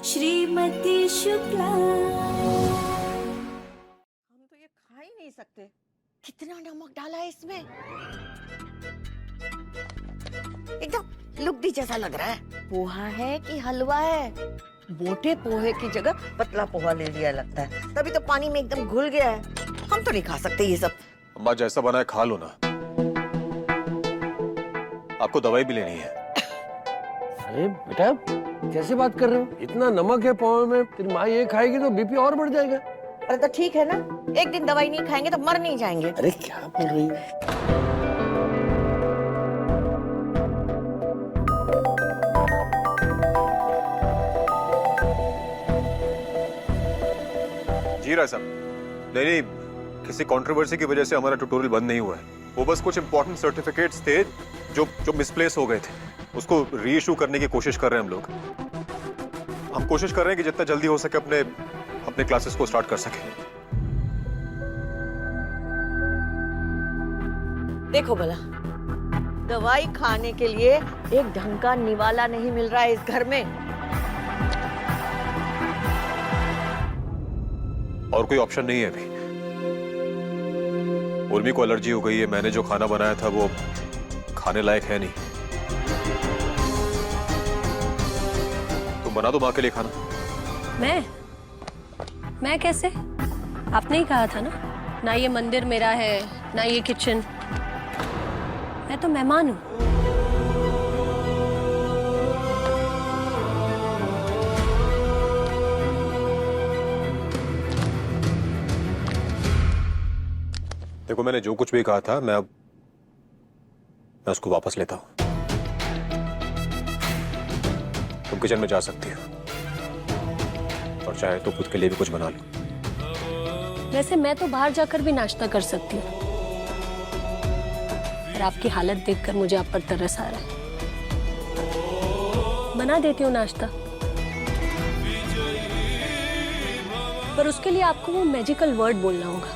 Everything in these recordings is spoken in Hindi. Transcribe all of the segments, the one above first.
श्रीमती शुक्ला। हम तो ये खा ही नहीं सकते। कितना नमक डाला है इसमें। एकदम लुगदी जैसा लग रहा है। पोहा है कि हलवा है? मोटे पोहे की जगह पतला पोहा ले लिया लगता है, तभी तो पानी में एकदम घुल गया है। हम तो नहीं खा सकते ये सब। अम्मा जैसा बना है खा लो ना। आपको दवाई भी लेनी है। अरे बेटा कैसे बात कर रहे हो? इतना नमक है पोहे में, तेरी माँ ये खाएगी तो बीपी और बढ़ जाएगा। अरे तो ठीक है ना, एक दिन दवाई नहीं खाएंगे तो मर नहीं जाएंगे। अरे क्या बोल रही हो? जी राय साहब, नहीं, किसी कंट्रोवर्सी की वजह से हमारा ट्यूटोरियल बंद नहीं हुआ है। वो बस कुछ इंपॉर्टेंट सर्टिफिकेट्स थे जो मिसप्लेस हो गए थे, उसको रीइश्यू करने की कोशिश कर रहे हैं हम लोग। हम कोशिश कर रहे हैं कि जितना जल्दी हो सके अपने क्लासेस को स्टार्ट कर सके। देखो भला, दवाई खाने के लिए एक ढंग का निवाला नहीं मिल रहा है इस घर में। और कोई ऑप्शन नहीं है अभी। उर्मी को एलर्जी हो गई है, मैंने जो खाना बनाया था वो खाने लायक है नहीं। तुम बना दो माँ के लिए खाना। मैं कैसे? आपने ही कहा था ना ये मंदिर मेरा है ना ये किचन। मैं तो मेहमान हूँ। देखो मैंने जो कुछ भी कहा था मैं उसको वापस लेता हूँ। तुम किचन में जा सकती हो और चाहे तो खुद के लिए भी कुछ बना लो। वैसे मैं तो बाहर जाकर भी नाश्ता कर सकती हूँ, पर आपकी हालत देखकर मुझे आप पर तरस आ रहा है। बना देती हूँ नाश्ता, पर उसके लिए आपको वो मैजिकल वर्ड बोलना होगा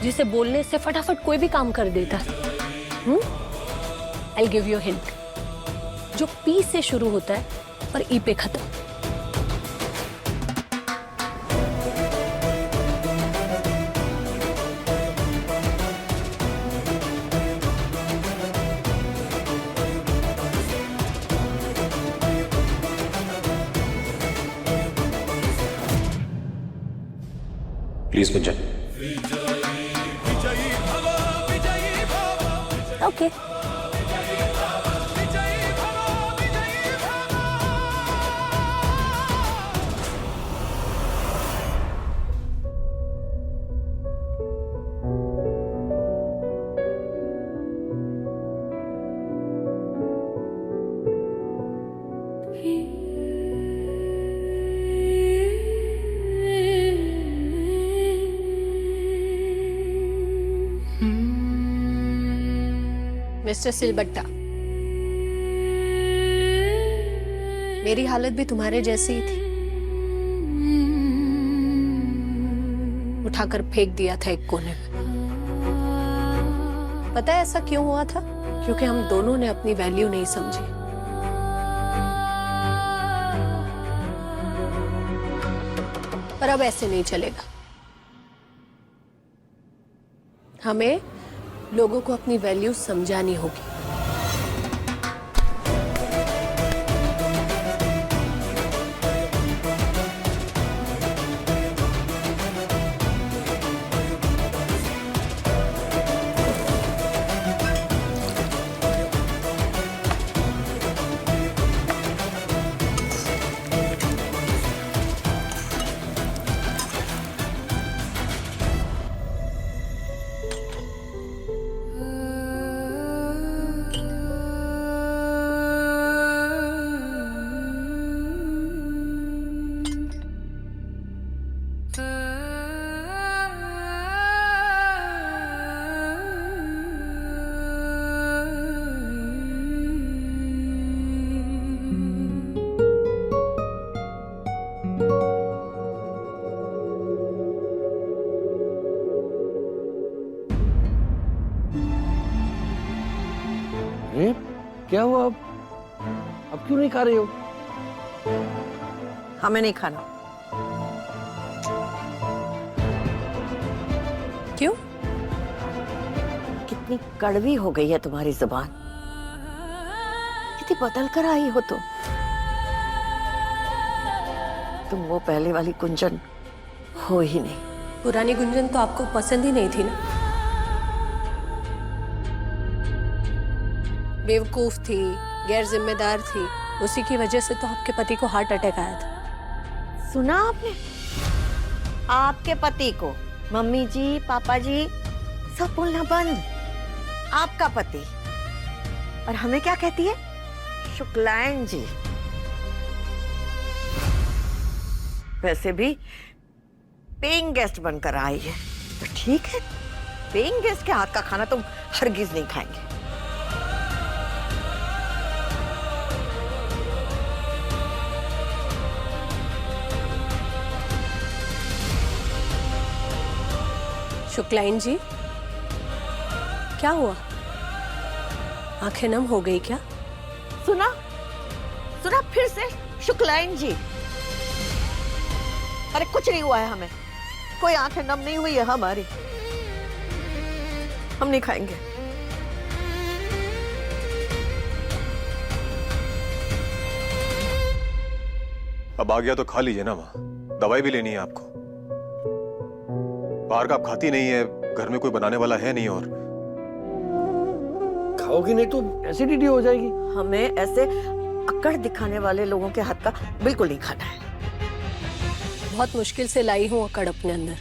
जिसे बोलने से फटाफट कोई भी काम कर देता है। I'll give you a hint, जो पी से शुरू होता है और ई पे खत्म। प्लीज गुंजन। ओके। मिस्टर सिलबट्टा, मेरी हालत भी तुम्हारे जैसी ही थी। उठाकर फेंक दिया था एक कोने में। पता है ऐसा क्यों हुआ था? क्योंकि हम दोनों ने अपनी वैल्यू नहीं समझी। पर अब ऐसे नहीं चलेगा। हमें लोगों को अपनी वैल्यू समझानी होगी। अरे क्या हुआ अब? अब क्यों नहीं खा रही हो? हमें नहीं खाना। क्यों? कितनी कड़वी हो गई है तुम्हारी जुबान, कितनी बदल कर आई हो तुम वो पहले वाली गुंजन हो ही नहीं। पुरानी गुंजन तो आपको पसंद ही नहीं थी ना। बेवकूफ थी, गैर जिम्मेदार थी, उसी की वजह से तो आपके पति को हार्ट अटैक आया था। सुना आपने? आपके पति को मम्मी जी, पापा जी सब बोलना बंद। आपका पति। और हमें क्या कहती है? शुक्लायन जी। वैसे भी पेइंग गेस्ट बनकर आई है तो ठीक है, पेइंग गेस्ट के हाथ का खाना तुम हरगिज नहीं खाएंगे। शुक्लाइन जी, क्या हुआ? आंखें नम हो गई क्या? सुना? सुना फिर से शुक्लाइन जी? अरे कुछ नहीं हुआ है हमें, कोई आंखें नम नहीं हुई है हमारी। हम नहीं खाएंगे। अब आ गया तो खा लीजिए ना माँ, दवाई भी लेनी है आपको। बाहर का आप खाती नहीं है, घर में कोई बनाने वाला है नहीं, और खाओगी नहीं तो एसिडिटी हो जाएगी। हमें ऐसे अकड़ दिखाने वाले लोगों के हाथ का बिल्कुल नहीं खाना है। बहुत मुश्किल से लाई हूं अकड़ अपने अंदर,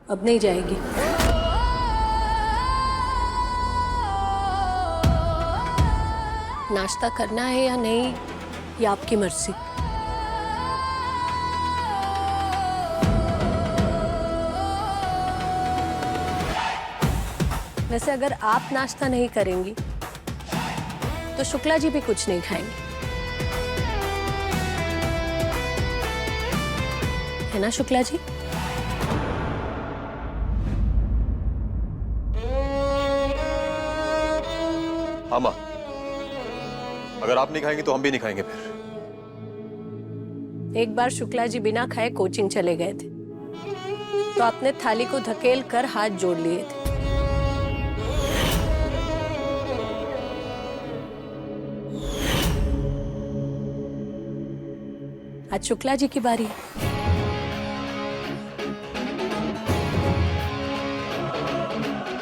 अब नहीं जाएगी। नाश्ता करना है या नहीं, ये आपकी मर्जी। वैसे अगर आप नाश्ता नहीं करेंगी तो शुक्ला जी भी कुछ नहीं खाएंगे, है ना शुक्ला जी? हाँ माँ, अगर आप नहीं खाएंगे तो हम भी नहीं खाएंगे फिर। एक बार शुक्ला जी बिना खाए कोचिंग चले गए थे तो आपने थाली को धकेल कर हाथ जोड़ लिए थे। आज शुक्ला जी की बारी है।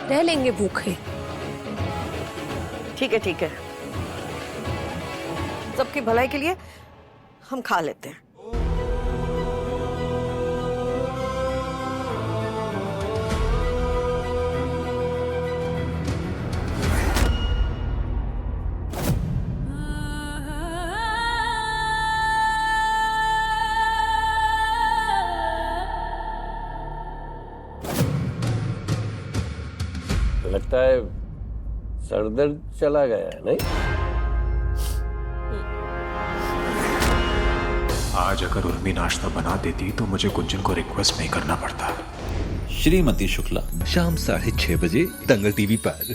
रह लेंगे भूखे। ठीक है ठीक है, सबकी भलाई के लिए हम खा लेते हैं। लगता है सरदर्द चला गया है, नहीं? आज अगर उर्मी नाश्ता बना देती तो मुझे गुंजन को रिक्वेस्ट नहीं करना पड़ता। श्रीमती शुक्ला, शाम 6:30 बजे दंगल टीवी पर।